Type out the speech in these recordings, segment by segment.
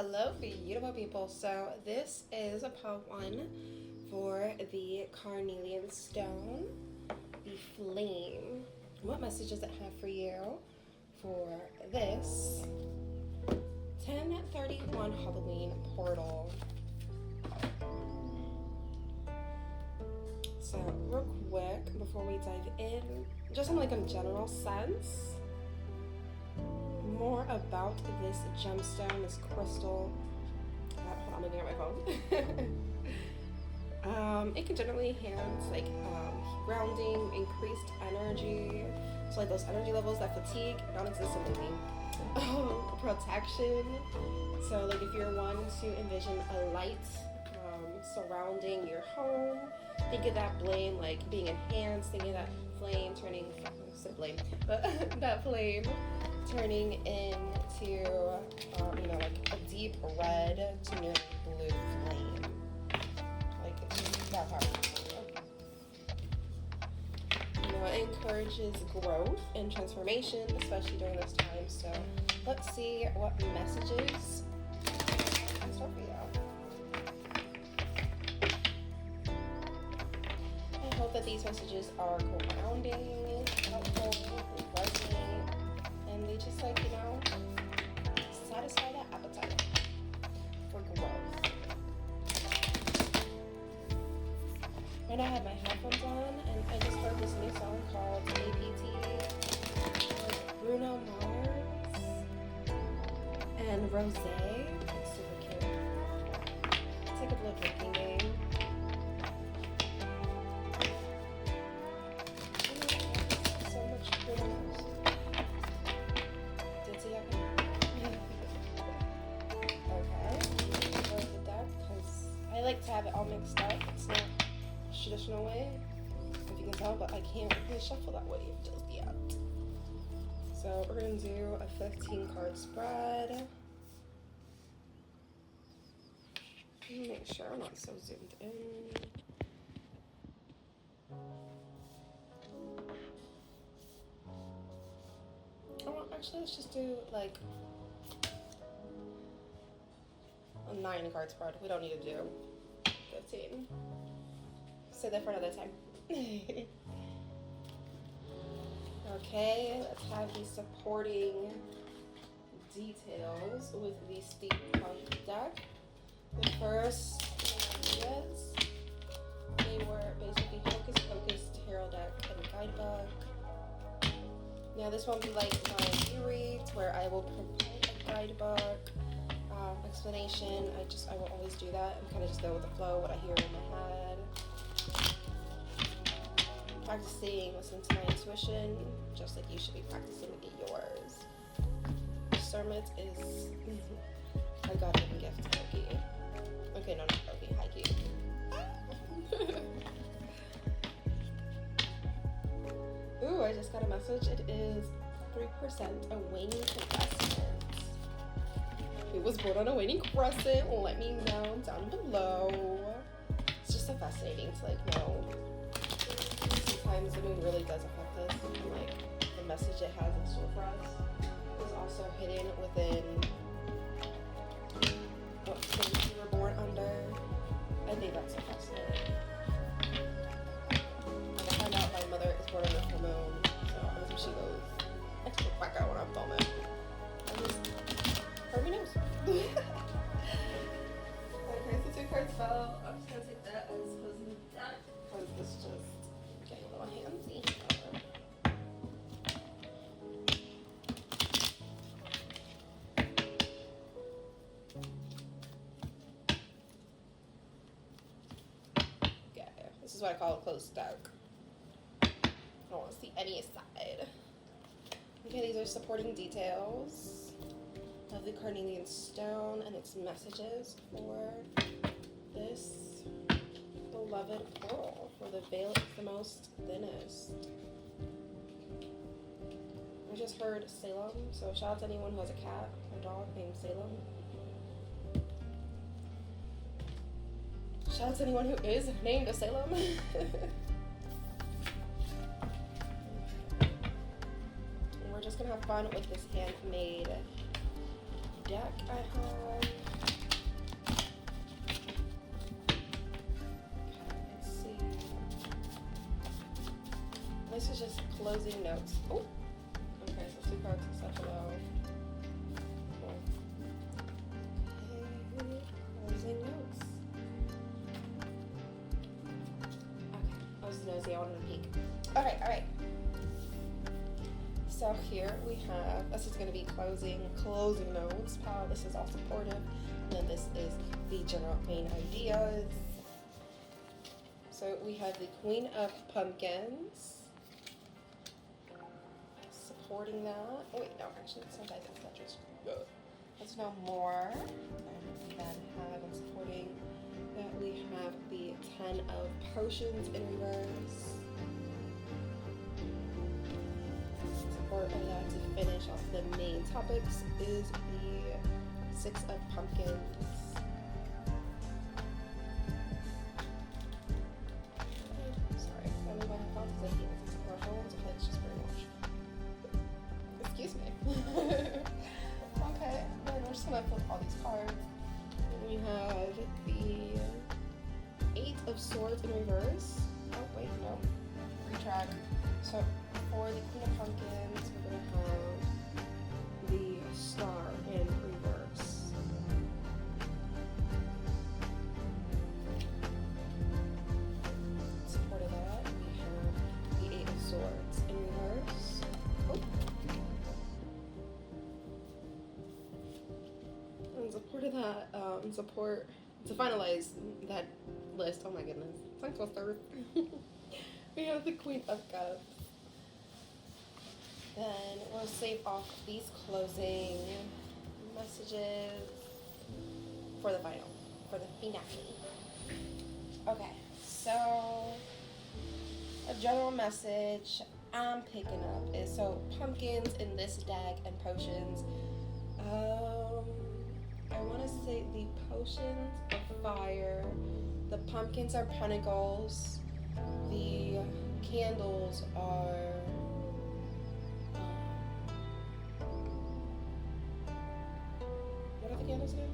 Hello beautiful people. So this is a part one for the Carnelian Stone, the Flame. What message does it have for you for this 10/31 Halloween portal? So real quick before we dive in, just in like a general sense, more about this gemstone, this crystal. Hold on, maybe on my phone. It can generally enhance like grounding, increased energy. So like those energy levels that fatigue, non-existent maybe. Protection. So like if you're one to envision a light surrounding your home, think of that flame like being enhanced. Think of that flame turning, but that flame turning into, like a deep red to nearly blue flame. Like that part. It encourages growth and transformation, especially during this time. So let's see what messages can start for you. I hope that these messages are grounding, helpful, resonate, and they just satisfy that appetite for growth. And I had my headphones on, and I just heard this new song called APT with Bruno Mars and Rose. It's super cute. It's like a little drinking game. So much Bruno Mars. I like to have it all mixed up. It's not a traditional way, if you can tell, but I can't really shuffle that way just yet. So we're going to do a 15 card spread. Let me make sure I'm not so zoomed in. Oh, actually, let's just do like a 9 card spread. We don't need to do 15. Save that for another time. Okay, let's have the supporting details with the steampunk deck. The first ideas, they were basically Hocus Pocus, Tarot deck, and guidebook. Now this won't be like my e-read where I will provide a guidebook explanation. I won't always do that. I'm kind of just go with the flow, what I hear in my head. Practicing, listening to my intuition, just like you should be practicing yours. Discernment is a God-given gift to Loki. Okay, no, not Loki, Haiku. Ooh, I just got a message. It is 3% a waning crescent. Who was born on a waning crescent? Let me know down below. It's just so fascinating to know. Sometimes the moon really does affect us, and the message it has in store for us is also hidden within what stage we were born under. I think that's so fascinating. I find out my mother is born on a full moon, so honestly she goes extra wacko when I'm filming. Her knows. Okay, so 2 cards fell. I'm just gonna take that as opposed to that because this just getting a little handsy. Okay, this is what I call a closed deck. I don't want to see any side. Okay, these are supporting details of the Carnelian Stone and its messages for this beloved pearl, for the veil is the most thinnest. I just heard Salem, so shout out to anyone who has a cat or dog named Salem. Shout out to anyone who is named a Salem. And we're just gonna have fun with this handmade deck I have. this is just closing notes. Oh, okay, so 2 cards except below. Cool. Okay, closing notes. Okay, I was nosy, I wanted to peek. Alright. So here we have, this is going to be closing notes. This is all supportive. And then this is the general main ideas. So we have the Queen of Pumpkins. Supporting that. Oh wait, no, actually, sometimes it's not just, let's know more. And then have, supporting that, we have the 10 of Potions in reverse. Support of that to finish off the main topics is the 6 of Pumpkins. Sorry, I don't know my thoughts is like it's commercial, so it's just very much. Excuse me. Okay, then we're just gonna flip all these cards. And we have the 8 of Swords in reverse. Oh wait, no. Retract. So for the Queen of Pumpkins, we're gonna have the Star in reverse. Support of that, we have the 8 of Swords in reverse. Oh. And support of that, support to finalize that list. Oh my goodness, tongue twister. We have the Queen of Cups. Then we'll save off these closing messages for the finale. Okay, so a general message I'm picking up is, so pumpkins in this deck and potions. I want to say the potions are fire, the pumpkins are pentacles, the candles are what are the candles again?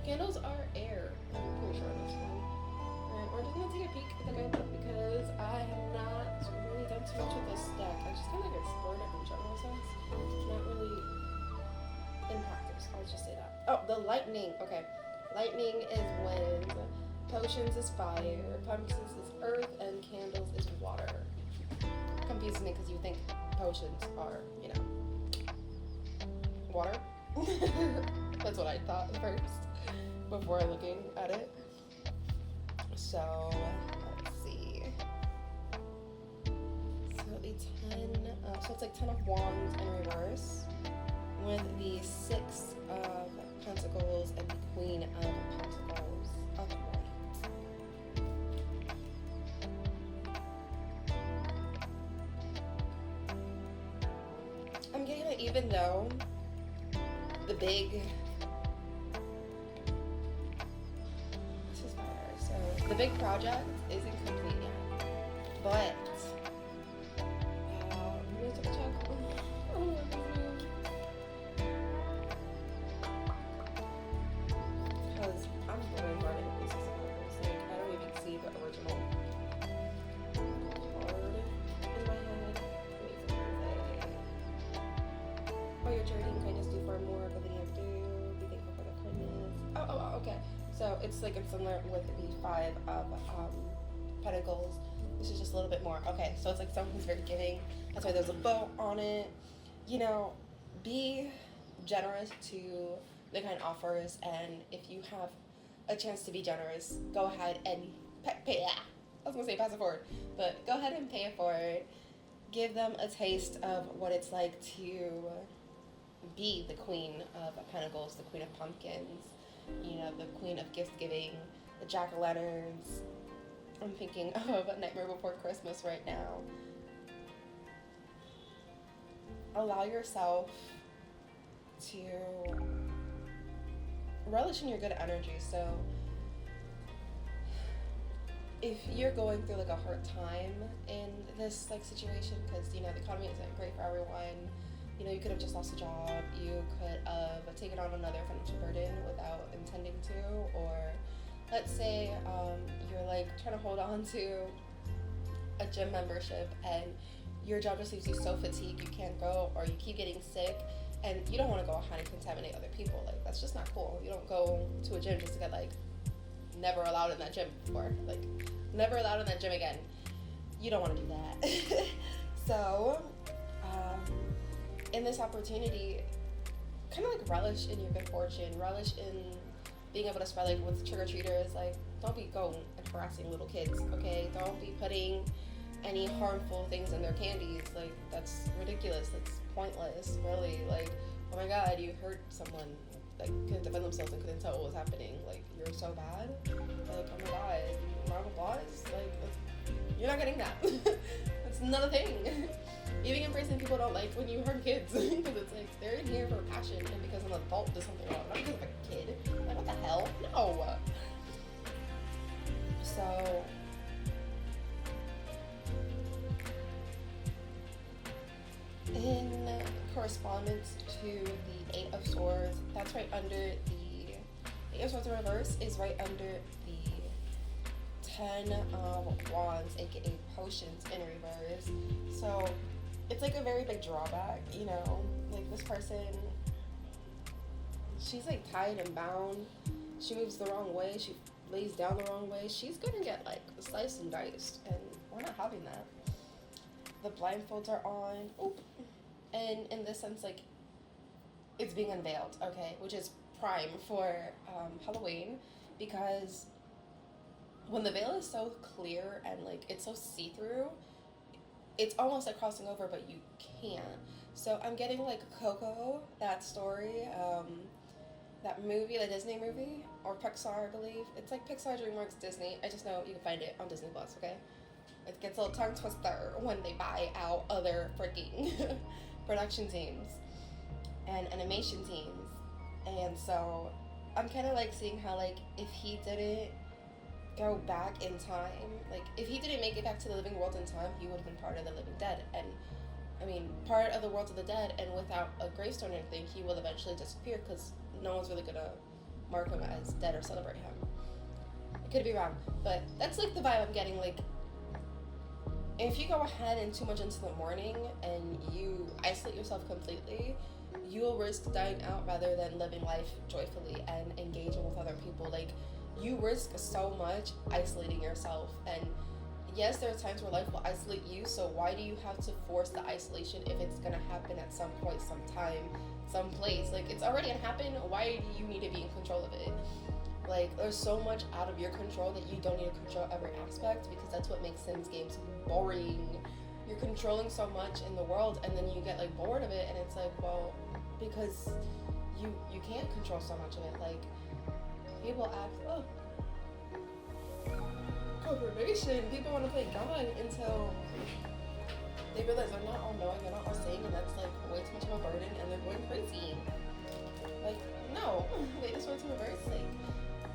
Candles are air. I'm pretty sure on this one. Alright, we're just gonna take a peek at the guidebook because I have not really done too much with this deck. I just kind of explored it in general sense. Not really in practice. I'll just say that. Oh, the lightning. Okay. Lightning is wind. Potions is fire. Pumpkins is earth. And candles is water. Confuses me because you think potions are, you know, water. That's what I thought first before looking at it. So let's see. So the 10, so it's like 10 of Wands in reverse with the 6 of Pentacles and the Queen of Pentacles upright. I'm getting that even though the big, this is better. So the big project isn't complete yet, but let me take a check. Because I'm really running pieces of numbers. Like, I don't even see the original card in my head. Oh, your charity and kindness do far more ability and do. Be thankful for the kindness. Oh, okay. So it's like it's similar with the 5 of Pentacles. This is just a little bit more. Okay, so it's like something's very giving. That's why there's a bow on it. You know, be generous to the kind offers, and if you have a chance to be generous, go ahead and pay. I was gonna say pass it forward, but go ahead and pay it forward. Give them a taste of what it's like to be the Queen of Pentacles, the Queen of Pumpkins, you know, the Queen of gift giving, the Jack-o'-lanterns. I'm thinking of A Nightmare Before Christmas right now. Allow yourself to relish in your good energy. So if you're going through like a hard time in this like situation, because you know the economy isn't great for everyone, you know, you could have just lost a job, you could have taken on another financial burden without intending to, or let's say you're like trying to hold on to a gym membership and your job just leaves you so fatigued you can't go, or you keep getting sick and you don't want to go ahead and contaminate other people. Like, that's just not cool. You don't go to a gym just to get like never allowed in that gym before, like never allowed in that gym again. You don't want to do that. So in this opportunity, kind of like relish in your good fortune, relish in being able to spread, like with trick-or-treaters, like don't be going and harassing little kids, okay? Don't be putting any harmful things in their candies. Like, that's ridiculous. That's pointless, really. Like, oh my god, you hurt someone, like couldn't defend themselves and couldn't tell what was happening. Like, you're so bad. Like, oh my god, round of applause. Like, you're not getting that. That's not a thing. Even in prison, people don't like when you harm kids because it's like they're in here for passion and because an adult does something wrong, not because of a kid. Like, what the hell? No. So in correspondence to the Eight of Swords, that's right under the Eight of Swords in reverse is right under the 10 of Wands, aka Potions in reverse. So it's like a very big drawback, you know, like this person, she's like tied and bound. She moves the wrong way. She lays down the wrong way. She's gonna get like sliced and diced, and we're not having that. The blindfolds are on. Oop. And in this sense, like, it's being unveiled, okay, which is prime for Halloween, because when the veil is so clear and like it's so see-through, it's almost like crossing over, but you can't. So I'm getting like Coco, that story, that movie, the Disney movie, or Pixar, I believe. It's like Pixar, DreamWorks, Disney. I just know you can find it on Disney Plus, okay? It gets a little tongue twister when they buy out other freaking production teams and animation teams. And so I'm kind of like seeing how, like, if he didn't go back in time, like if he didn't make it back to the living world in time, he would have been part of the living dead, and I mean part of the world of the dead, and without a gravestone or anything, he will eventually disappear because no one's really gonna mark him as dead or celebrate him. I could be wrong, but that's like the vibe I'm getting. Like, if you go ahead and too much into the morning and you isolate yourself completely, you will risk dying out rather than living life joyfully and engaging with other people. Like, you risk so much isolating yourself, and yes, there are times where life will isolate you, so why do you have to force the isolation if it's gonna happen at some point, sometime, someplace? Like, it's already gonna happen. Why do you need to be in control of it? Like, there's so much out of your control that you don't need to control every aspect, because that's what makes Sims games boring. You're controlling so much in the world, and then you get like bored of it, and it's like, well, because you can't control so much of it. Like, people act, oh, confirmation. People want to play God until they realize they're not all knowing, they're not all saying, and that's like way too much of a burden, and they're going crazy. Like, no, they just want to reverse. Like,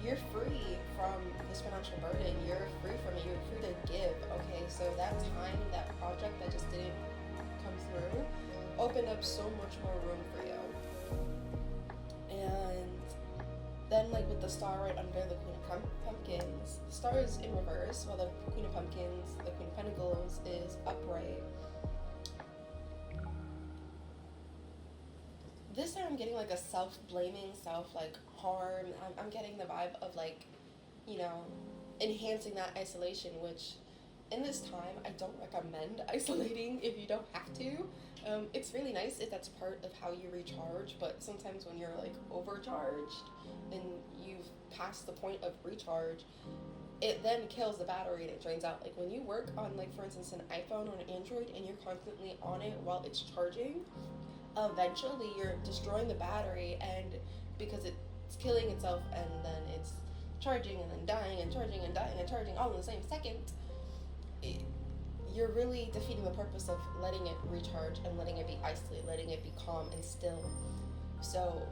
you're free from this financial burden. You're free from it. You're free to give. Okay, so that time, that project that just didn't come through, opened up so much more room for you. And then, like, with the star right under the Queen of Pumpkins, the star is in reverse, while the Queen of Pumpkins, the Queen of Pentacles, is upright. This time I'm getting like a self-blaming, self-harm. I'm getting the vibe of, like, you know, enhancing that isolation, which in this time I don't recommend isolating if you don't have to. It's really nice if that's part of how you recharge, but sometimes when you're like overcharged and you've passed the point of recharge, it then kills the battery and it drains out. Like, when you work on, like, for instance, an iPhone or an Android and you're constantly on it while it's charging, eventually you're destroying the battery, and because it's killing itself and then it's charging and then dying and charging and dying and charging all in the same second, you're really defeating the purpose of letting it recharge and letting it be isolated, letting it be calm and still. So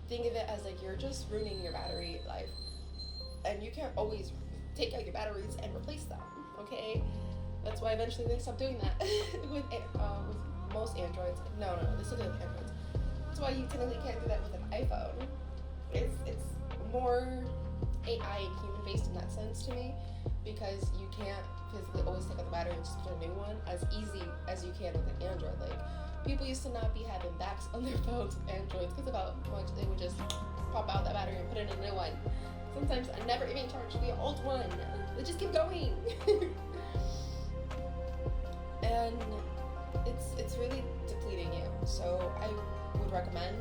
think of it as like you're just ruining your battery life, and you can't always take out your batteries and replace them, okay? That's why eventually they stop doing that with most Androids. No, this is with Androids. That's why you technically can't do that with an iPhone. It's more AI and human based in that sense to me. because you can't physically always take out the battery and just put a new one as easy as you can with an Android. Like, people used to not be having backs on their phones with Androids because of how much they would just pop out that battery and put in a new one. Sometimes I never even charge the old one. They just keep going. And it's really depleting you. So I would recommend,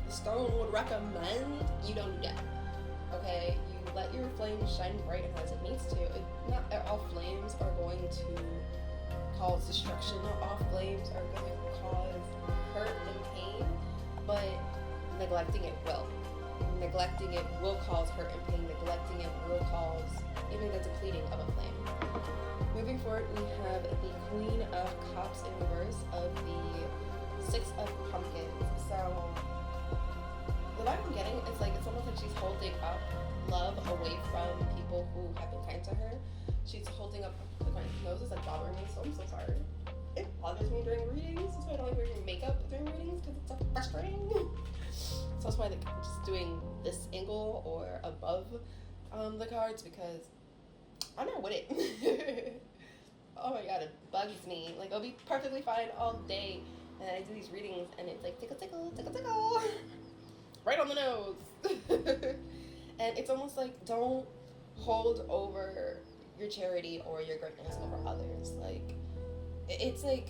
the stone would recommend you don't do that. Okay, you let your flame shine bright and as it needs to. Not all flames are going to cause destruction. Not all flames are going to cause hurt and pain, but neglecting it will. Neglecting it will cause hurt and pain. Neglecting it will cause even the depleting of a flame. Moving forward, we have the Queen of Cups in reverse of the Six of Pumpkins. So what I'm getting is like, it's almost like she's holding up love away from people who have been kind to her. She's holding up, like, my nose is like bothering me, so I'm so sorry. It bothers me during readings. That's why I don't like wearing makeup during readings, because it's so frustrating. So that's why I'm just doing this angle or above the cards, because I'm not with it. Oh my god, it bugs me. Like, I'll be perfectly fine all day, and then I do these readings, and it's like, tickle, tickle, tickle, tickle. Right on the nose. And it's almost like, don't hold over your charity or your greatness over others. Like, it's like,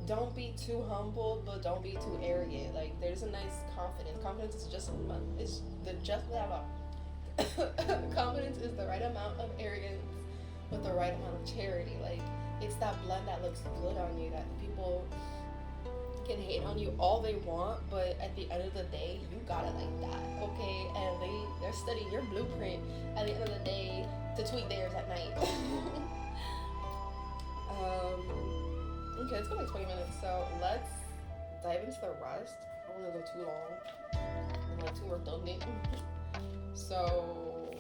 don't be too humble, but don't be too arrogant. Like, there's a nice confidence. Confidence is just confidence is the right amount of arrogance with the right amount of charity. Like, it's that blend that looks good on you, that people can hate on you all they want, but at the end of the day, you got it like that, okay? And they're studying your blueprint at the end of the day to tweak theirs at night. Okay, it's been like 20 minutes, so let's dive into the rest. I don't want to go too long. I'm like too redundant. So,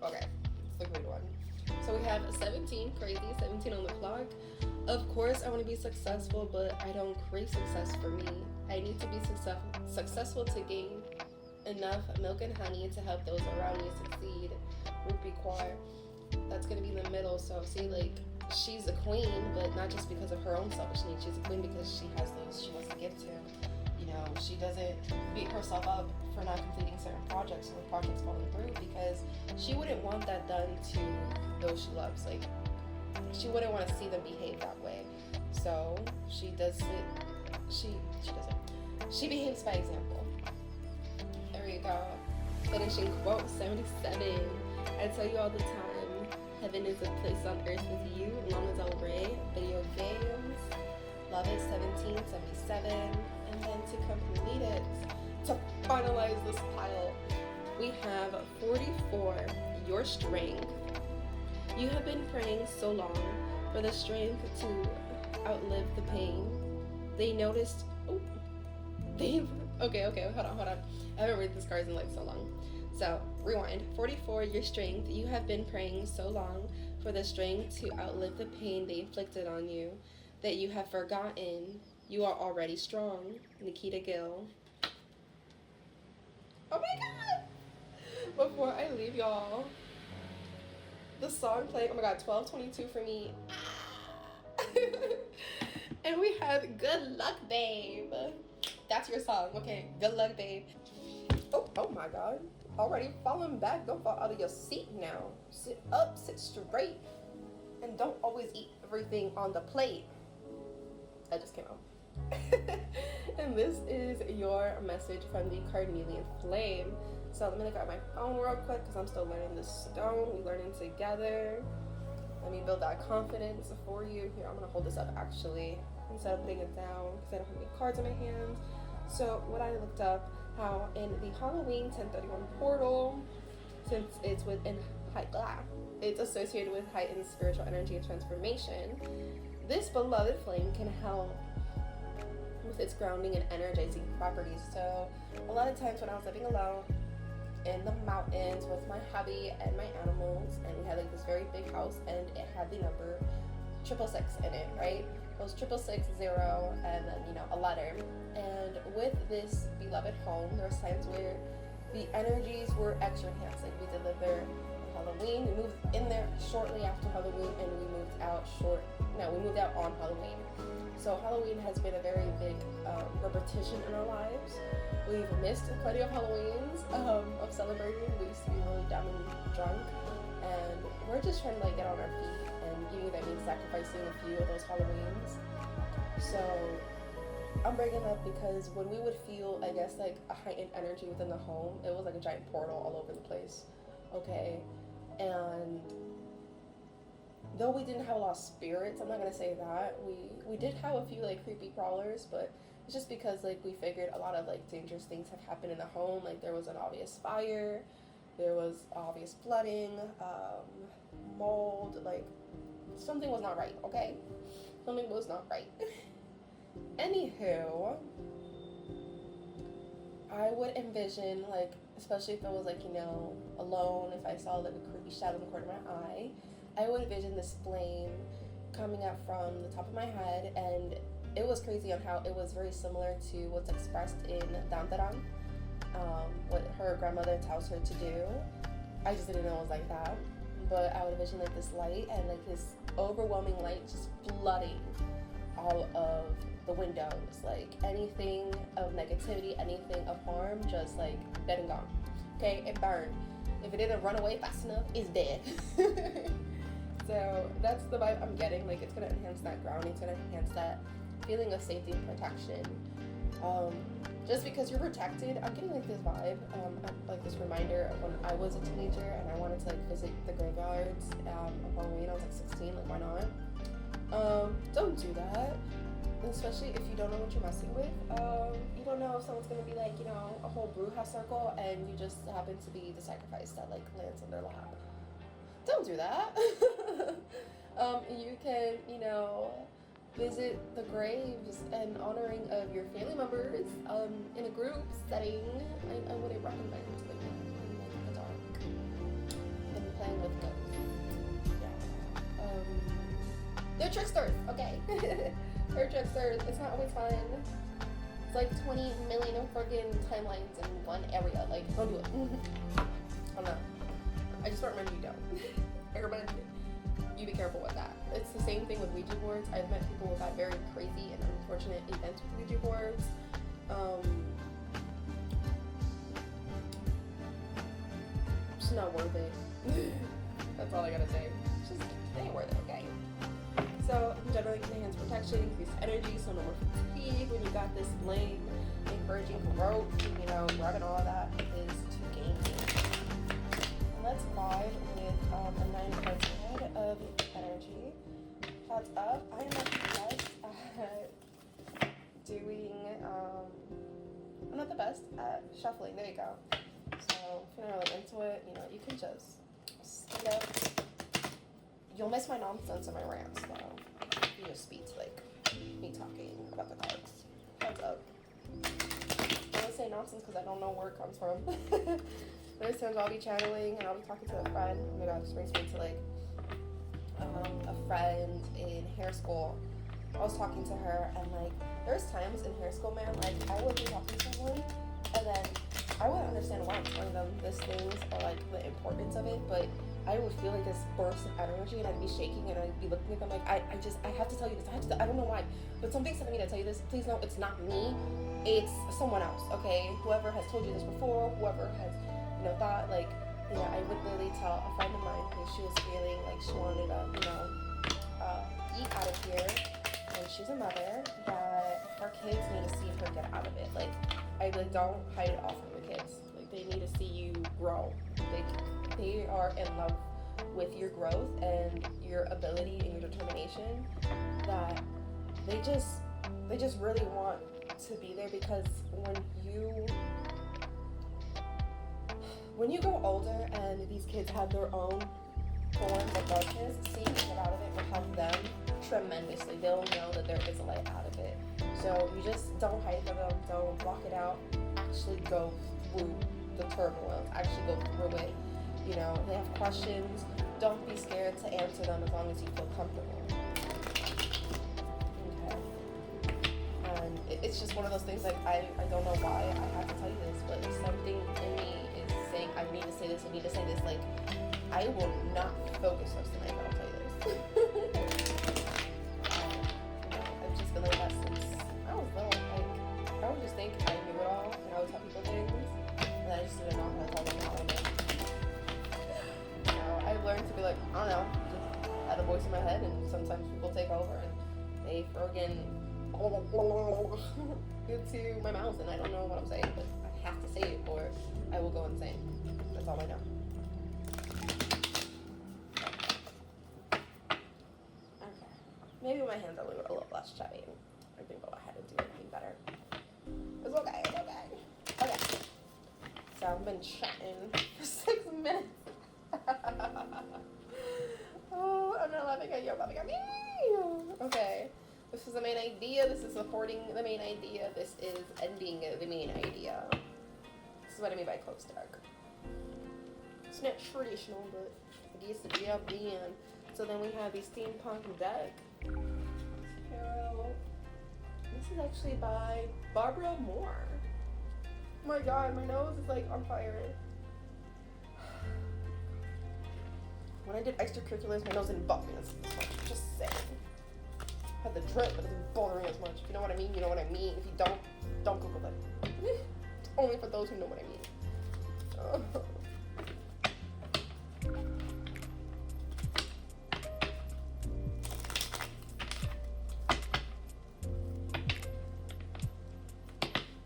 okay, it's the great one. So we have 17, crazy, 17 on the clock. Of course, I want to be successful, but I don't crave success for me. I need to be successful to gain enough milk and honey to help those around me succeed. Rupi Kaur. That's going to be in the middle. So see, like, she's a queen, but not just because of her own selfish needs. She's a queen because she has those she wants to give to. You know, she doesn't beat herself up for not completing certain projects or projects falling through, because she wouldn't want that done to those she loves. Like, she wouldn't want to see them behave that way. So she does it. She behaves by example. There we go. Finishing quote 77. I tell you all the time, heaven is a place on earth with you. Lana Del Rey, video games. Love it, 1777. And then to complete it, to finalize this pile, we have 44, your strength. You have been praying so long for the strength to outlive the pain. They noticed, okay, hold on. I haven't read this cards in like so long. So, rewind. 44, your strength. You have been praying so long for the strength to outlive the pain they inflicted on you that you have forgotten you are already strong. Nikita Gill. Oh my god! Before I leave y'all, the song playing, oh my god, 1222 for me. And we have Good Luck Babe. That's your song. Okay, Good Luck Babe. Oh my god. Already falling back. Don't fall out of your seat now. Sit up, sit straight. And don't always eat everything on the plate. That just came out. And this is your message from the Carnelian Flame. So let me look at my phone real quick because I'm still learning this stone. We're learning together. Let me build that confidence for you. Here, I'm going to hold this up actually instead of putting it down because I don't have any cards in my hands. So what I looked up, how in the Halloween 1031 portal, since it's within it's associated with heightened spiritual energy and transformation, this beloved flame can help with its grounding and energizing properties. So a lot of times when I was living alone in the mountains with my hubby and my animals, and we had like this very big house and it had the number 666 in it, right? It was 6660 and then, you know, a letter. And with this beloved home, there was times where the energies were extra enhanced. Like we deliver Halloween. We moved in there shortly after Halloween, and we moved out on Halloween. So Halloween has been a very big repetition in our lives. We've missed plenty of Halloweens of celebrating. We used to be really dumb and drunk, and we're just trying to like get on our feet, and that means sacrificing a few of those Halloweens. So I'm bringing up because when we would feel, I guess, like a heightened energy within the home, it was like a giant portal all over the place. Okay, and though we didn't have a lot of spirits, I'm not gonna say that. We did have a few like creepy crawlers, but it's just because like we figured a lot of like dangerous things have happened in the home. Like there was an obvious fire, there was obvious flooding, mold, like something was not right, okay? Something was not right. Anywho, I would envision, like, especially if it was like, alone, if I saw like a creepy shadow in the corner of my eye, I would envision this flame coming up from the top of my head, and it was crazy on how it was very similar to what's expressed in Dandaran, what her grandmother tells her to do. I just didn't know it was like that, but I would envision like this light and like this overwhelming light just flooding all of the windows, like anything of negativity, anything of harm, just like dead and gone. Okay, it burned. If it didn't run away fast enough, it's dead. So that's the vibe I'm getting. Like it's gonna enhance that grounding, it's gonna enhance that feeling of safety and protection. Just because you're protected, I'm getting like this vibe, like this reminder of when I was a teenager and I wanted to like visit the graveyards on Halloween. I was like 16, like why not? Don't do that, especially if you don't know what you're messing with. You don't know if someone's gonna be like, a whole Bruja circle and you just happen to be the sacrifice that like lands on their lap. Don't do that. You can, visit the graves and honoring of your family members in a group setting. I wouldn't recommend like in the dark and playing with ghosts. Yeah. They're tricksters, okay? They're tricksters. It's not always fun. It's like 20 million friggin' timelines in one area. Like, don't do it. I'm not. I just recommend you don't. I recommend you be careful with that. It's the same thing with Ouija boards. I've met people who've had very crazy and unfortunate events with Ouija boards. It's not worth it. That's all I gotta say. It's just, it ain't worth it, okay? So, generally can enhance protection, increase energy, so no more fatigue. When you got this flame, encouraging growth, grabbing all of that is to gain. Let's vibe with a 9 cards ahead of energy. Thoughts up. I am not the best at doing, I'm not the best at shuffling. There you go. So if you're not really into it, you can just speed up. You'll miss my nonsense and my rants, though. You just speed to like me talking about the cards. Heads up. I don't say nonsense because I don't know where it comes from. There's times I'll be channeling and I'll be talking to a friend. Oh my god, this brings me to like a friend in hair school. I was talking to her and like there's times in hair school, man, like I would be talking to someone and then I wouldn't understand why I'm telling them these things or like the importance of it, but I would feel like this burst of energy and I'd be shaking and I'd be looking at them like I have to tell you this. I don't know why, but something's telling me to tell you this. Please know it's not me. It's someone else, okay? Whoever has told you this before, whoever has thought like, I would literally tell a friend of mine who she was feeling like she wanted to, eat out of here, and she's a mother, that her kids need to see her get out of it. Like, I like don't hide it off from the kids. Like, they need to see you grow. They are in love with your growth and your ability and your determination, that they just really want to be there, because when you grow older and these kids have their own forms of darkness, seeing you get out of it will help them tremendously. They'll know that there is a light out of it. So you just don't hide from them, don't block it out, actually go through the turmoil, actually go through it. They have questions, don't be scared to answer them as long as you feel comfortable. Okay. And it's just one of those things, like, I don't know why I have to tell you this, but something in me is saying, I need to say this, like, I will not focus most of the night, I'll tell you this. I've just been like that since I was little. Like, I would just think I knew it all, and I would tell people things, and I just didn't know how to tell them how I knew. So I learned to be like, I don't know, just have a voice in my head, and sometimes people take over, and they friggin' into my mouth, and I don't know what I'm saying, but I have to say it, or I will go insane. That's all I know. Okay. Maybe my hands are a little less chubby. I can go ahead and do anything better. It's okay. It's okay. Okay. So I've been chatting for 6 minutes. Oh, I'm not laughing at you. I'm laughing at me. Okay. This is the main idea. This is supporting the main idea. This is ending the main idea. This is what I mean by close dark. It's not traditional, but I guess the job being. So then we have the steampunk deck. So this is actually by Barbara Moore. Oh my god, my nose is like on fire. When I did extracurriculars, my nose didn't bother me as much. Just saying. I had the drip, but it didn't bother me as much. If you know what I mean, you know what I mean. If you don't Google it. It's only for those who know what I mean.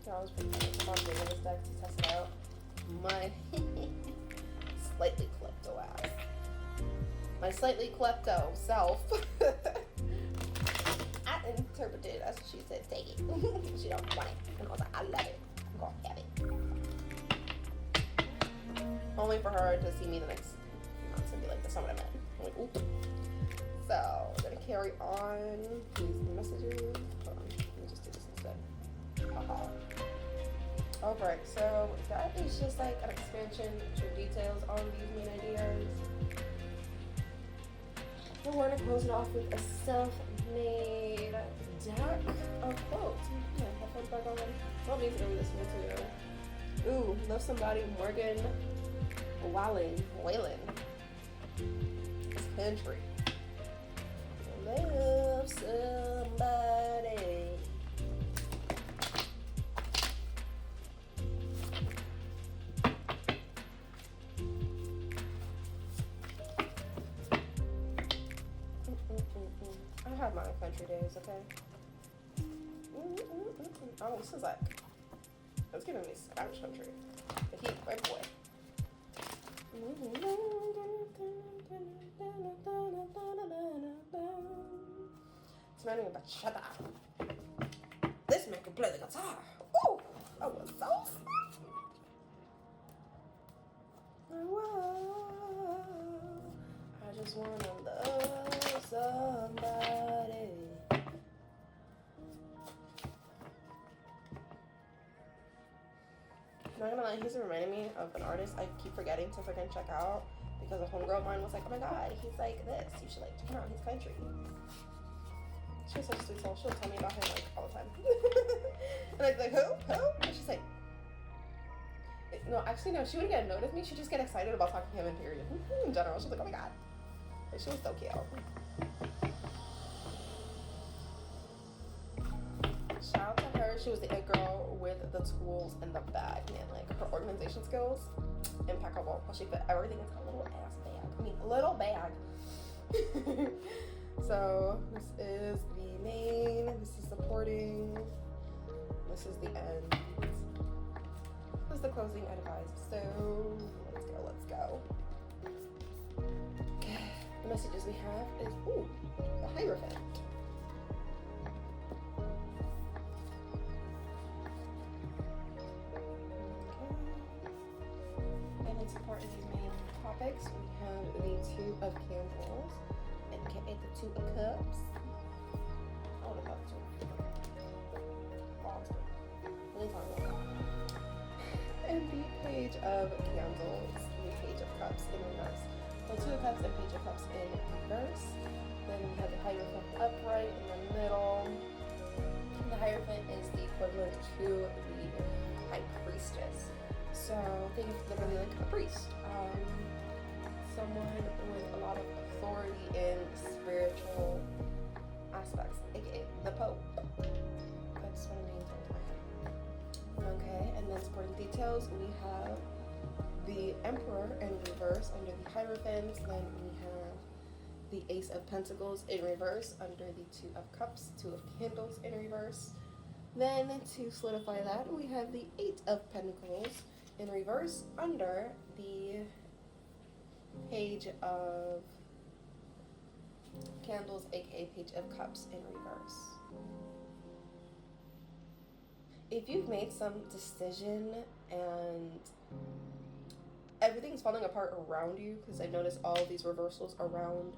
I was pretty funny. I'm digging this deck to test it out. My slightly klepto ass. My slightly klepto self. I interpreted it as she said, take it. She don't want it. And I was like, I love it. I'm gonna have it. Only for her to see me the next few months and be like, that's not what I meant. I'm like, oop. So, we're gonna carry on these messages. Hold on, let me just do this instead. Alright, so that is just like an expansion to details on these main ideas. We're going to close it off with a self-made deck of quotes. Yeah, headphones back on. What music are we listening to? Ooh, Love Somebody, Morgan Wallen. It's country. Love somebody. I have my country days, okay? Oh, this is like, it's giving me Spanish country. The heat, right boy. It's running a bachata. This man can play the guitar. Woo! I was so smart. I just wanna love somebody. Not gonna lie, he's reminding me of an artist I keep forgetting to freaking check out because a homegirl of mine was like, oh my god, he's like this. You should like check him out. He's country. She's such a sweet soul. She'll tell me about him like all the time. And I'd be like, who? And she's like, no, actually no. She wouldn't get annoyed with me. She'd just get excited about talking to him in period. In general, she was like, oh my god. Like, she was so cute. Shout out to her. She was the it girl with the tools in the bag, man. Like, her organization skills, impeccable. She fit everything into a little ass bag. I mean, a little bag. So, this is the main, this is supporting, this is the end. This is the closing advice. So, let's go. The messages we have is, ooh, the Hierophant. And in support of these main topics, we have the Two of Candles, aka the Two of Cups. I would have thought the Two of Cups. Really talking about that. And the Page of Candles, the Page of Cups in reverse. So Two of Cups and Page of Cups in reverse. Then we have the Hierophant upright in the middle. The Hierophant is the equivalent to the High Priestess. So think of literally like a priest. someone with a lot of authority in spiritual aspects, aka the Pope. That's what I'm named. Okay, and then supporting details, we have the Emperor in reverse under the Hierophant. Then we have the Ace of Pentacles in reverse under the Two of Cups, Two of Candles in reverse. Then to solidify that, we have the Eight of Pentacles in reverse under the Page of Candles, aka Page of Cups in reverse. If you've made some decision and everything's falling apart around you, because I noticed all of these reversals around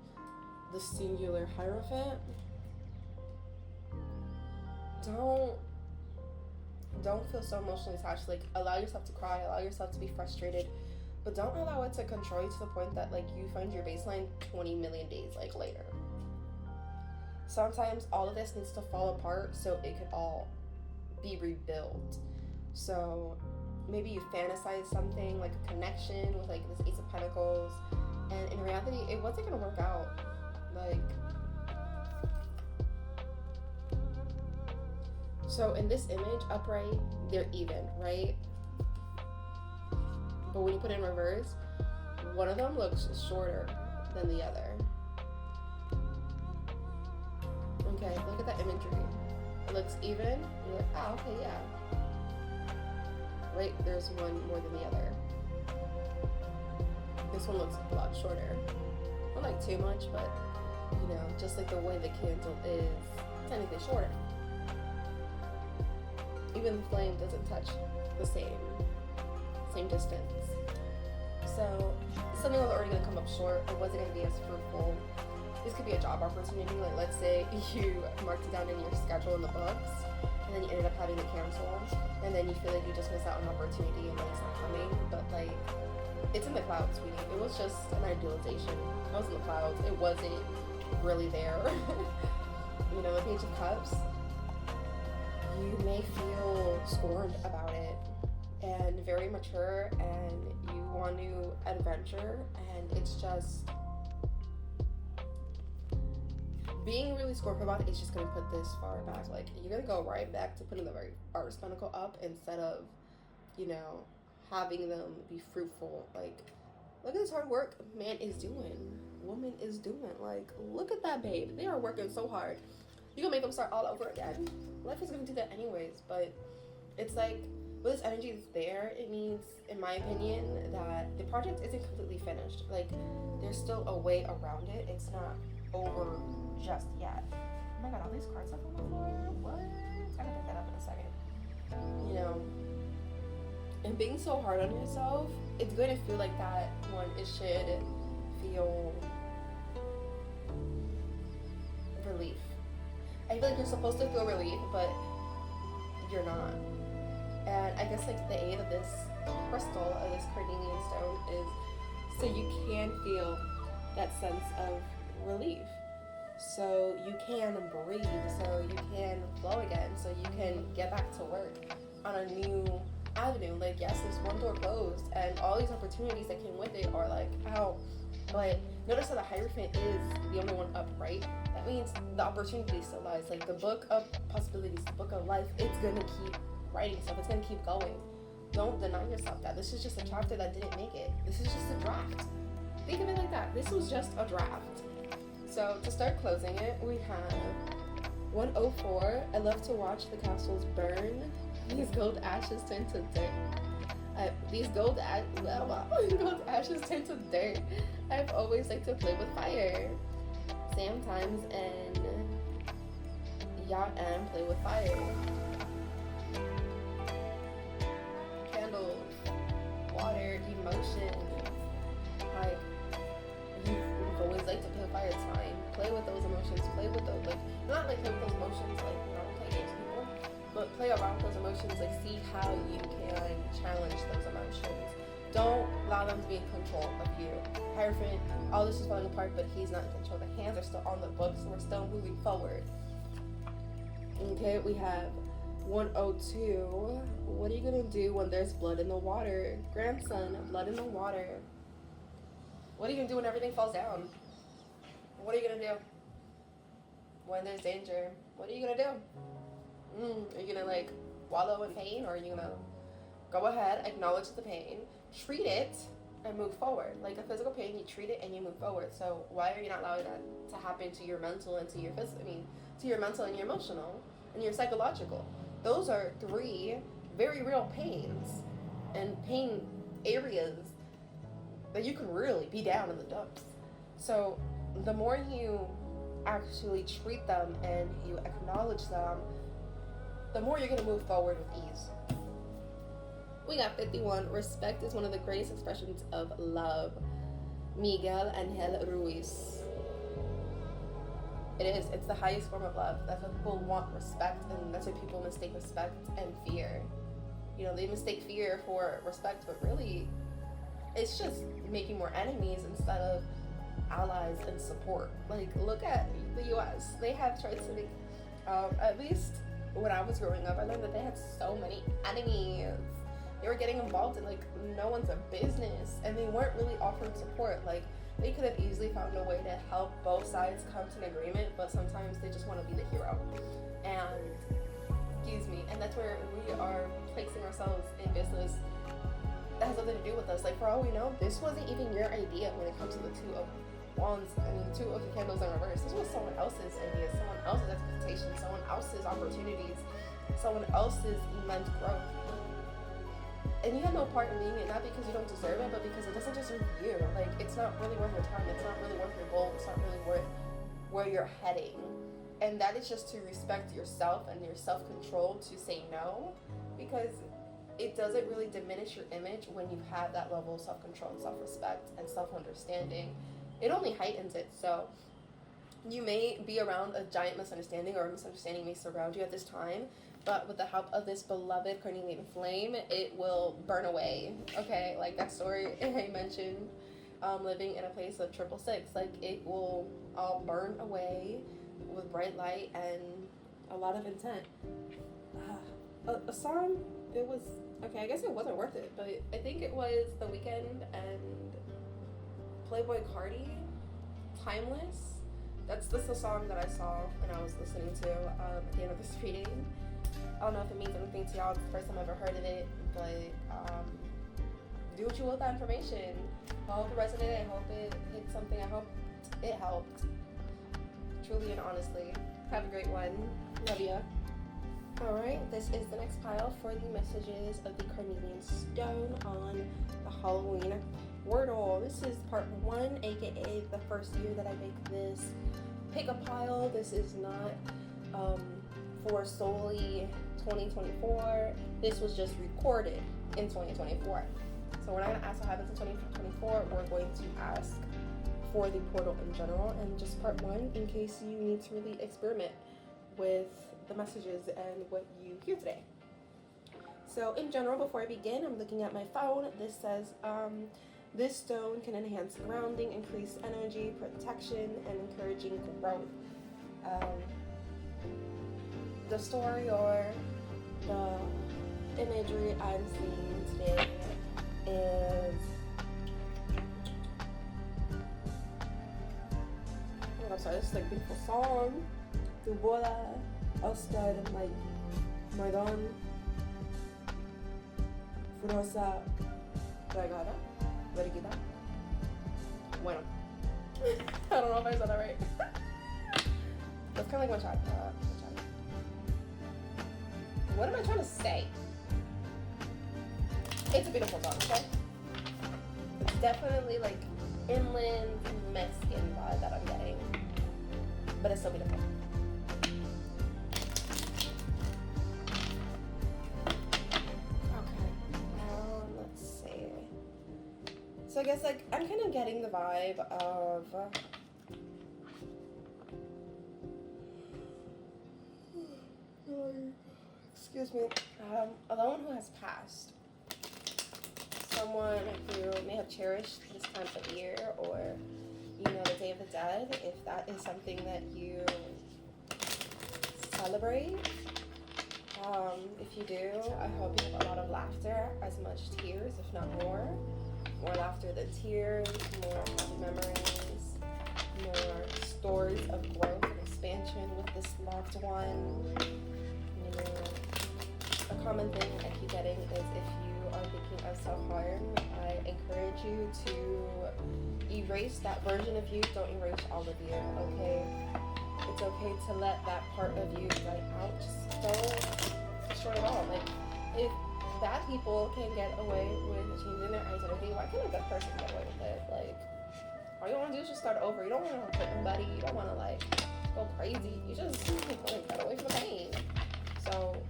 the singular Hierophant, don't feel so emotionally attached. Like, allow yourself to cry, allow yourself to be frustrated, but don't allow it to control you to the point that, like, you find your baseline 20 million days, like, later. Sometimes all of this needs to fall apart so it could all be rebuilt. So maybe you fantasize something like a connection with, like, this Ace of Pentacles, and in reality it wasn't gonna work out. Like, so in this image, upright, they're even, right? But when you put it in reverse, one of them looks shorter than the other. Okay, look at that imagery. It looks even. You're like, oh, okay, yeah. Right, there's one more than the other. This one looks a lot shorter. Not like too much, but you know, just like the way the candle is technically shorter. Even the flame doesn't touch the same distance. So something was already gonna come up short. It wasn't gonna be as fruitful. This could be a job opportunity. Like, let's say you marked it down in your schedule in the books, and then you ended up having to cancel, and then you feel like you just missed out on an opportunity and then it's not coming. But like, it's in the clouds, sweetie. It was just an idealization. It was in the clouds. It wasn't really there. You know, the Page of Cups, you may feel scorned about it and very mature, and you want to adventure, and it's just being really scornful about it is just gonna put this far back. Like, you're gonna go right back to putting the very artist pentacle up instead of, you know, having them be fruitful. Like, look at this hard work man is doing, woman is doing. Like, look at that babe. They are working so hard. You gonna make them start all over again. Life is gonna do that anyways, but it's like, when this energy is there, it means, in my opinion, that the project isn't completely finished. Like, there's still a way around it. It's not over just yet. Oh my god, all these cards up on the floor? What? I can pick that up in a second. You know, and being so hard on yourself, it's going to feel like that when it should feel relief. I feel like you're supposed to feel relief, but you're not. And I guess, like, the aid of this crystal, of this carnelian stone, is so you can feel that sense of relief. So you can breathe, so you can flow again, so you can get back to work on a new avenue. Like, yes, there's one door closed, and all these opportunities that came with it are like, ow. But notice that the Hierophant is the only one up, right? That means the opportunity still lies. Like, the book of possibilities, the book of life, it's gonna keep writing stuff. It's gonna keep going. Don't deny yourself that. This is just a chapter that didn't make it. This is just a draft. Think of it like that. This was just a draft. So to start closing it, we have 104. I love to watch the castles burn. These gold ashes turn to dirt. These gold ashes turn to dirt. I've always liked to play with fire. Sam Times and Yacht M play with fire. Candles, water, emotion. Like, you've always liked to play with fire. It's fine. Play with those emotions. Play with those, like, not like play with those emotions, like, you know, play games with people, but play around those emotions. Like, see how you can challenge those emotions. Don't allow them to be in control of you. Hierophant, all this is falling apart, but he's not in control. The hands are still on the books, and we're still moving forward. Okay, we have 102. What are you gonna do when there's blood in the water? Grandson, blood in the water. What are you gonna do when everything falls down? What are you gonna do when there's danger? What are you gonna do? Are you gonna like wallow in pain, or are you gonna go ahead, acknowledge the pain, treat it, and move forward? Like a physical pain, you treat it and you move forward. So why are you not allowing that to happen to your mental and to your physical? I mean, to your mental and your emotional and your psychological. Those are three very real pains and pain areas that you can really be down in the dumps. So the more you actually treat them and you acknowledge them, the more you're going to move forward with ease. We got 51. Respect is one of the greatest expressions of love. Miguel Angel Ruiz. It is. It's the highest form of love. That's what people want, respect, and that's what people mistake respect and fear. You know, they mistake fear for respect, but really, it's just making more enemies instead of allies and support. Like, look at the U.S. They have tried to make, at least when I was growing up, I learned that they had so many enemies. They were getting involved in like no one's business, and they weren't really offering support. Like, they could have easily found a way to help both sides come to an agreement, but sometimes they just want to be the hero. And and that's where we are placing ourselves in business that has nothing to do with us. Like, for all we know, this wasn't even your idea when it comes to the two of wands. I mean, two of the candles in reverse. This was someone else's idea, someone else's expectation, someone else's opportunities, someone else's immense growth. And you have no part in being it, not because you don't deserve it, but because it doesn't deserve you. Like, it's not really worth your time. It's not really worth your goal. It's not really worth where you're heading. And that is just to respect yourself and your self-control to say no, because it doesn't really diminish your image when you have that level of self-control and self-respect and self-understanding. It only heightens it. So you may be around a giant misunderstanding, or a misunderstanding may surround you at this time, but with the help of this beloved Carnelian Flame, it will burn away. Okay, like that story I mentioned, living in a place of 666, like it will all burn away with bright light and a lot of intent. A song, it was, okay, I guess it wasn't worth it, but I think it was The Weeknd and Playboy Cardi, Timeless. That's the song that I saw and I was listening to at the end of this reading. I don't know if it means anything to y'all. It's the first time I've ever heard of it, but do what you will with that information. I hope it resonated. I hope it hit something. I hope it helped. Truly and honestly. Have a great one. Love ya. Alright, this is the next pile for the messages of the Carnelian Stone on the Halloween portal. This is part 1, aka the first year that I make this pick-up pile. This is not for solely 2024. This was just recorded in 2024. So we're not going to ask what happens in 2024. We're going to ask for the portal in general, and just part 1 in case you need to really experiment with the messages and what you hear today. So in general, before I begin, I'm looking at my phone. This says, this stone can enhance grounding, increase energy, protection, and encouraging growth. The story or the imagery I'm seeing today is, I'm sorry, this is like a beautiful song. Tu boda, Oscar, like, Madon, Furosa, Regada, Vergida. Bueno. I don't know if I said that right. That's kind of like my child. What am I trying to say? It's a beautiful song, okay? It's definitely like inland Mexican vibe that I'm getting, but it's so beautiful. Okay, now let's see. So I guess like I'm kind of getting the vibe of excuse me, alone who has passed. Someone who may have cherished this time of year, or, you know, the Day of the Dead, if that is something that you celebrate. If you do, I hope you have a lot of laughter, as much tears, if not more. More laughter than tears, more happy memories, more stories of growth and expansion with this loved one. You know, a common thing I keep getting is if you are thinking of self-harm, I encourage you to erase that version of you. Don't erase all of you, okay? It's okay to let that part of you die out. Just don't destroy it all. Like, if bad people can get away with changing their identity, why can't a good person get away with it? Like, all you want to do is just start over. You don't want to hurt nobody. You don't want to, like, go crazy. You just like, get away from the pain. So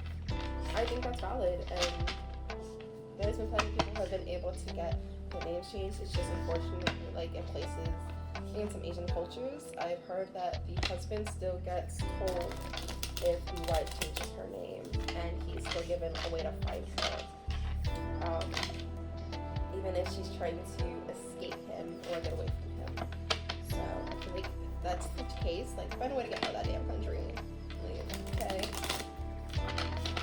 I think that's valid, and there's been plenty of people who have been able to get their names changed. It's just unfortunate, like, in places, in some Asian cultures, I've heard that the husband still gets told if the wife changes her name, and he's still given a way to fight her, even if she's trying to escape him or get away from him. So I feel like that's the case. Like, find a way to get out of that damn country. Like, okay,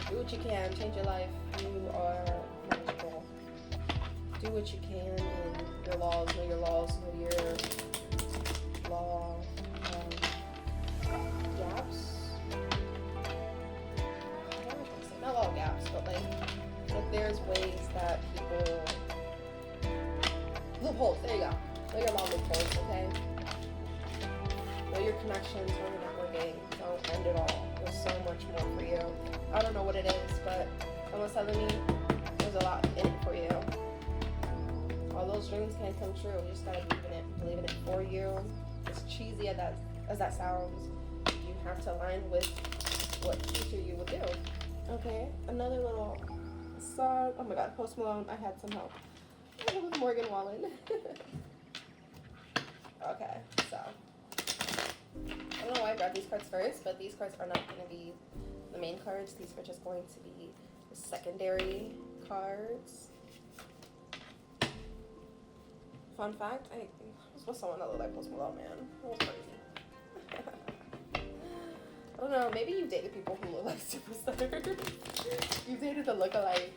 do what you can, change your life. You are magical. Do what you can in your laws, know your law gaps. Not all gaps, but like if there's ways that people loopholes. There you go. Know your law loopholes, okay? Know your connections, know your networking. Don't end it all. There's so much more for you. I don't know what it is, but someone's telling me there's a lot in it for you. All those dreams can come true. You just gotta believe in it for you. As cheesy as that sounds, you have to align with what future you will do. Okay, another little song. Oh my god, Post Malone, I had some help. With Morgan Wallen. Okay, so I don't know why I grabbed these cards first, but these cards are not going to be the main cards. These are just going to be the secondary cards. Fun fact, I was with someone that looked like Post Malone, man. It was crazy. I don't know, maybe you dated people who look like superstars. You dated the lookalikes.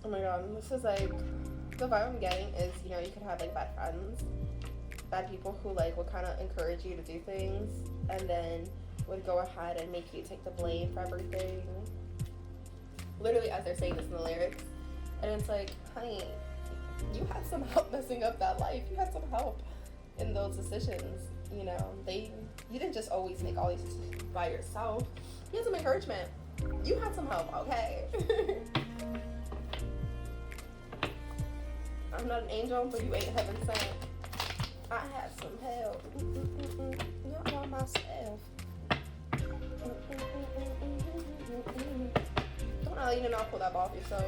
Oh my god, this is like, the vibe I'm getting is, you know, you could have like bad friends, bad people who like would kind of encourage you to do things and then would go ahead and make you take the blame for everything. Literally as they're saying this in the lyrics. And it's like, honey, you had some help messing up that life. You had some help in those decisions, you know. You didn't just always make all these decisions by yourself. You had some encouragement. You had some help, okay? I'm not an angel, but you ain't heaven sent. I had some help. Not by myself. Don't act like you did not pull that off yourself.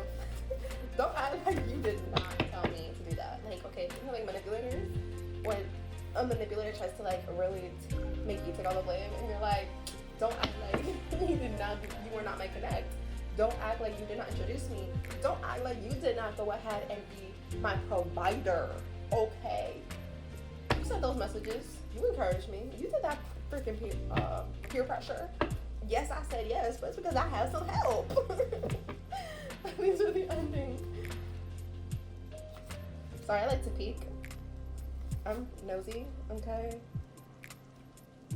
Don't act like you did not tell me to do that. Like, okay, you know, like manipulators, when a manipulator tries to like really make you take all the blame, and you're like, don't act like you were not my connect. Don't act like you did not introduce me. Don't act like you did not go ahead and be my provider, okay? You sent those messages. You encouraged me. You did that freaking peer pressure. Yes, I said yes, but it's because I had some help. These are the endings. Sorry, I like to peek. I'm nosy, okay?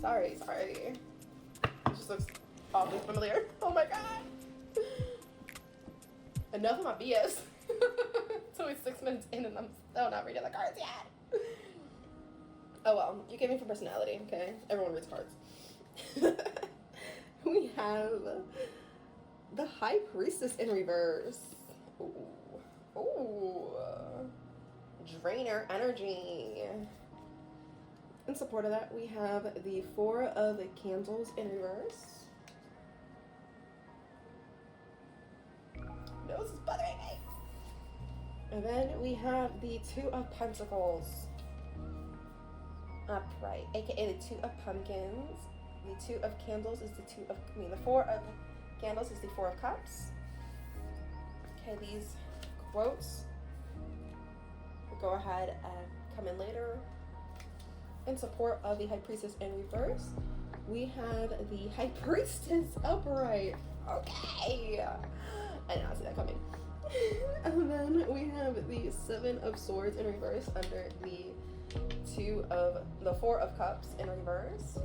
Sorry. It just looks awfully familiar. Oh my god. Enough of my BS. It's only 6 minutes in and I'm still not reading the cards yet. Oh well, you gave me for personality, okay? Everyone reads cards. We have the High Priestess in reverse. Ooh. Drainer energy. In support of that, we have the Four of Candles in reverse. Nose is bothering me. And then we have the Two of Pentacles. upright, aka the 2 of pumpkins. The 2 of candles is the 4 of candles is the 4 of cups. Okay, these quotes will go ahead and come in later. In support of the High Priestess in reverse, we have the High Priestess upright. Okay, I did not see that coming. And then we have the 7 of Swords in reverse under the 4 of Cups in reverse.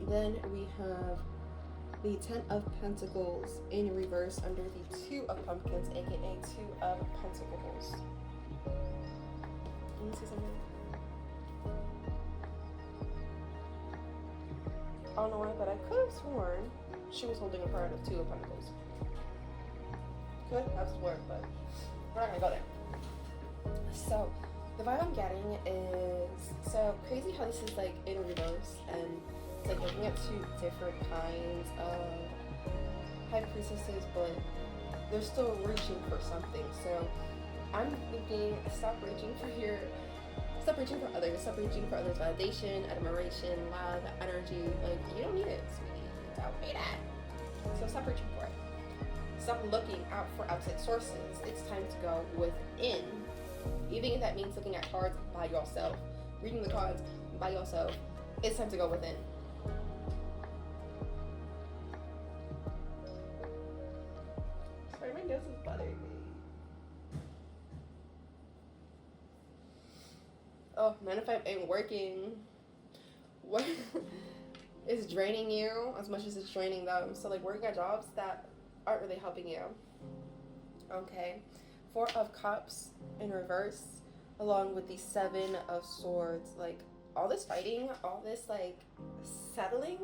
Then we have the 10 of Pentacles in reverse under the 2 of Pumpkins, aka 2 of Pentacles. Let me see something. I don't know why, but I could have sworn she was holding a card of 2 of Pentacles. Could have sworn, but we're not gonna go there. So, the vibe I'm getting is, so crazy how this is like in reverse, and it's like looking at 2 different kinds of High Priestesses, but they're still reaching for something. So, I'm thinking, stop reaching for others, stop reaching for others' validation, admiration, love, energy. Like, you don't need it, sweetie. You don't need it. So stop reaching for it. Stop looking out for outside sources. It's time to go within. Even if that means looking at cards by yourself, reading the cards by yourself, it's time to go within. Sorry, my nose is bothering me. Oh, 9 to 5 ain't working. What? It's draining you as much as it's draining them. So, like, working at jobs that aren't really helping you. Okay. 4 of Cups in reverse, along with the 7 of Swords. Like, all this fighting, all this, like, settling,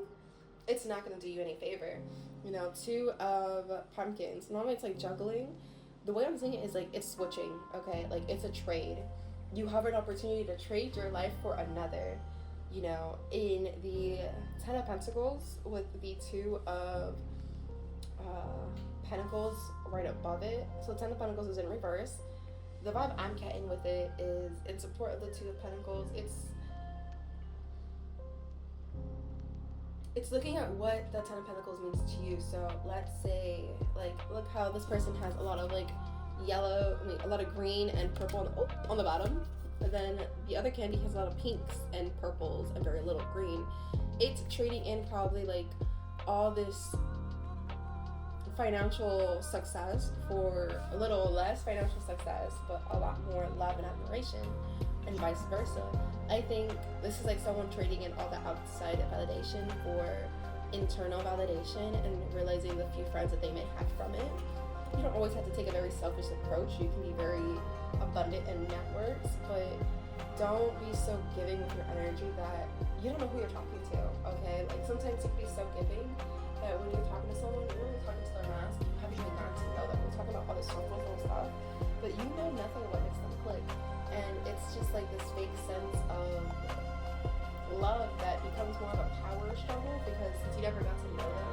it's not going to do you any favor. You know, 2 of Pumpkins. Normally, it's, like, juggling. The way I'm seeing it is, like, it's switching, okay? Like, it's a trade. You have an opportunity to trade your life for another. You know, in the 10 of Pentacles with the 2 of Pentacles right above it. So 10 of Pentacles is in reverse. The vibe I'm getting with it is in support of the 2 of Pentacles. It's looking at what the 10 of Pentacles means to you. So let's say, like, look how this person has a lot of, like, a lot of green and purple on the bottom. And then the other candy has a lot of pinks and purples and very little green. It's trading in probably, like, all this financial success for a little less financial success, but a lot more love and admiration, and vice versa. I think this is like someone trading in all the outside validation for internal validation and realizing the few friends that they may have from it. You don't always have to take a very selfish approach. You can be very abundant in networks, but don't be so giving with your energy that you don't know who you're talking to, okay? Like, sometimes you can be so giving that when you're talking to someone, you're really talking to their mask. You haven't even gotten to know them. We're talking about all this circles and stuff, but you know nothing of what makes them click. And it's just like this fake sense of love that becomes more of a power struggle because you never got to know them.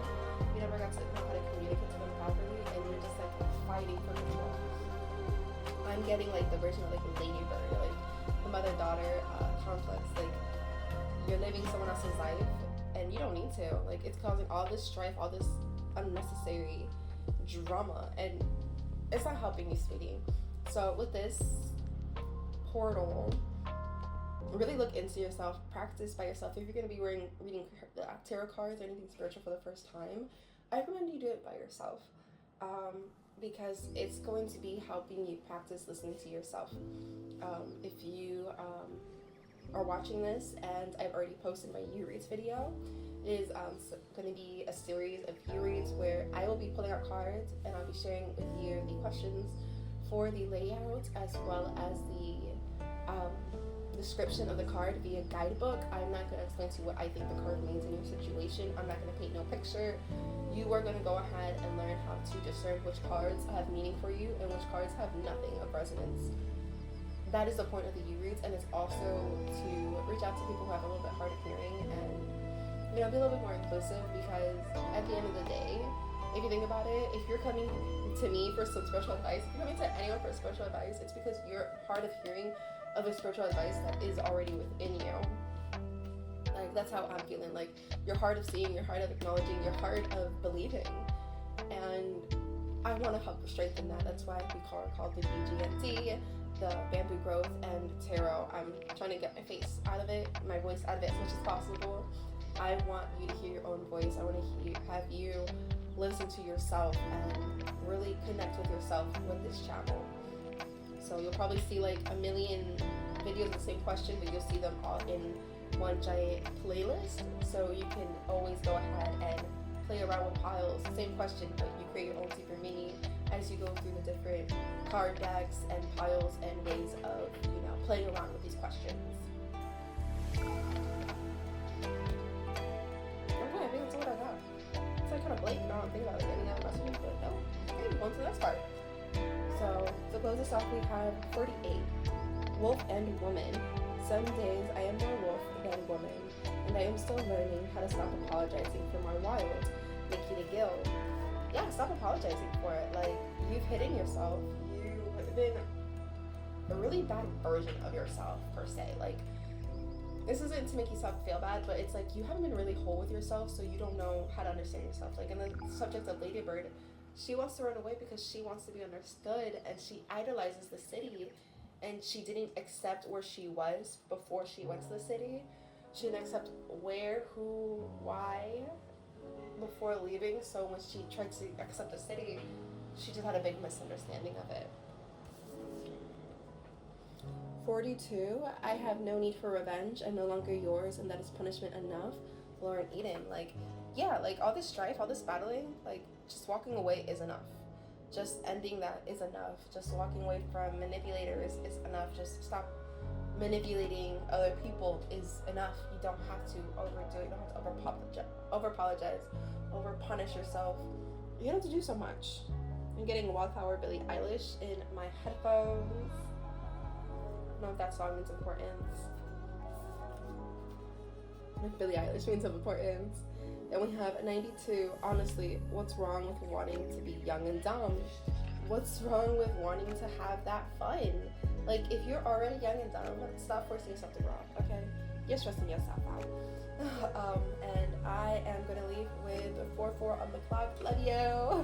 You never got to know how to communicate to them properly, and you're just like fighting for control. I'm getting like the version of like a ladybird, like the mother-daughter conflicts. Like, you're living someone else's life and you don't need to. Like, it's causing all this strife, all this unnecessary drama, and it's not helping you, sweetie. So with this portal, really look into yourself, practice by yourself. If you're going to be reading tarot cards or anything spiritual for the first time, I recommend you do it by yourself, because it's going to be helping you practice listening to yourself. If you are watching this, and I've already posted my you-reads video, it is going to be a series of you-reads where I will be pulling out cards and I'll be sharing with you the questions for the layout as well as the description of the card via guidebook. I'm not going to explain to you what I think the card means in your situation. I'm not going to paint no picture. You are going to go ahead and learn how to discern which cards have meaning for you and which cards have nothing of resonance. That is the point of the U-reads, and it's also to reach out to people who have a little bit hard of hearing and, you know, be a little bit more inclusive, because at the end of the day, if you think about it, if you're coming to me for some spiritual advice, if you're coming to anyone for spiritual advice, it's because you're hard of hearing of the spiritual advice that is already within you. Like, that's how I'm feeling. Like, your heart of seeing, your heart of acknowledging, your heart of believing. And I want to help strengthen that. That's why we call the BGNT, the bamboo growth and tarot. I'm trying to get my face out of it, my voice out of it as much as possible. I want you to hear your own voice. I want to have you listen to yourself and really connect with yourself with this channel. So you'll probably see like a million videos of the same question, but you'll see them all in one giant playlist. So you can always go ahead and play around with piles, same question, but you create your own secret meaning as you go through the different card decks and piles and ways of, you know, playing around with these questions. Okay, I think that's all I got. It's like kind of blank now. I'm thinking about like any other messages, but no. Okay, on to the next part. So to close this off, we have 48. Wolf and woman. Some days I am more wolf than woman, and I am still learning how to stop apologizing for my wild, Nikita Gill. Yeah, stop apologizing for it. Like, you've hidden yourself. You've been a really bad version of yourself, per se. Like, this isn't to make yourself feel bad, but it's like you haven't been really whole with yourself, so you don't know how to understand yourself. Like, in the subject of Ladybird, she wants to run away because she wants to be understood, and she idolizes the city, and she didn't accept where she was before she went to the city. She didn't accept where, who, why before leaving. So when she tried to accept the city, she just had a big misunderstanding of it. 42, I have no need for revenge. I'm no longer yours, and that is punishment enough. Lauren Eden. Like, yeah, like all this strife, all this battling, like just walking away is enough. Just ending that is enough. Just walking away from manipulators is enough. Just stop manipulating other people is enough. You don't have to overdo it. You don't have to over apologize, over punish yourself. You don't have to do so much. I'm getting Wildflower Billie Eilish in my headphones. I don't know if that song means importance. If Billie Eilish means of importance. Then we have 92. Honestly, what's wrong with wanting to be young and dumb? What's wrong with wanting to have that fun? Like, if you're already young and dumb, stop forcing yourself to grow up, okay? You're stressing yourself out. And I am going to leave with 4-4 on the clock. Love you.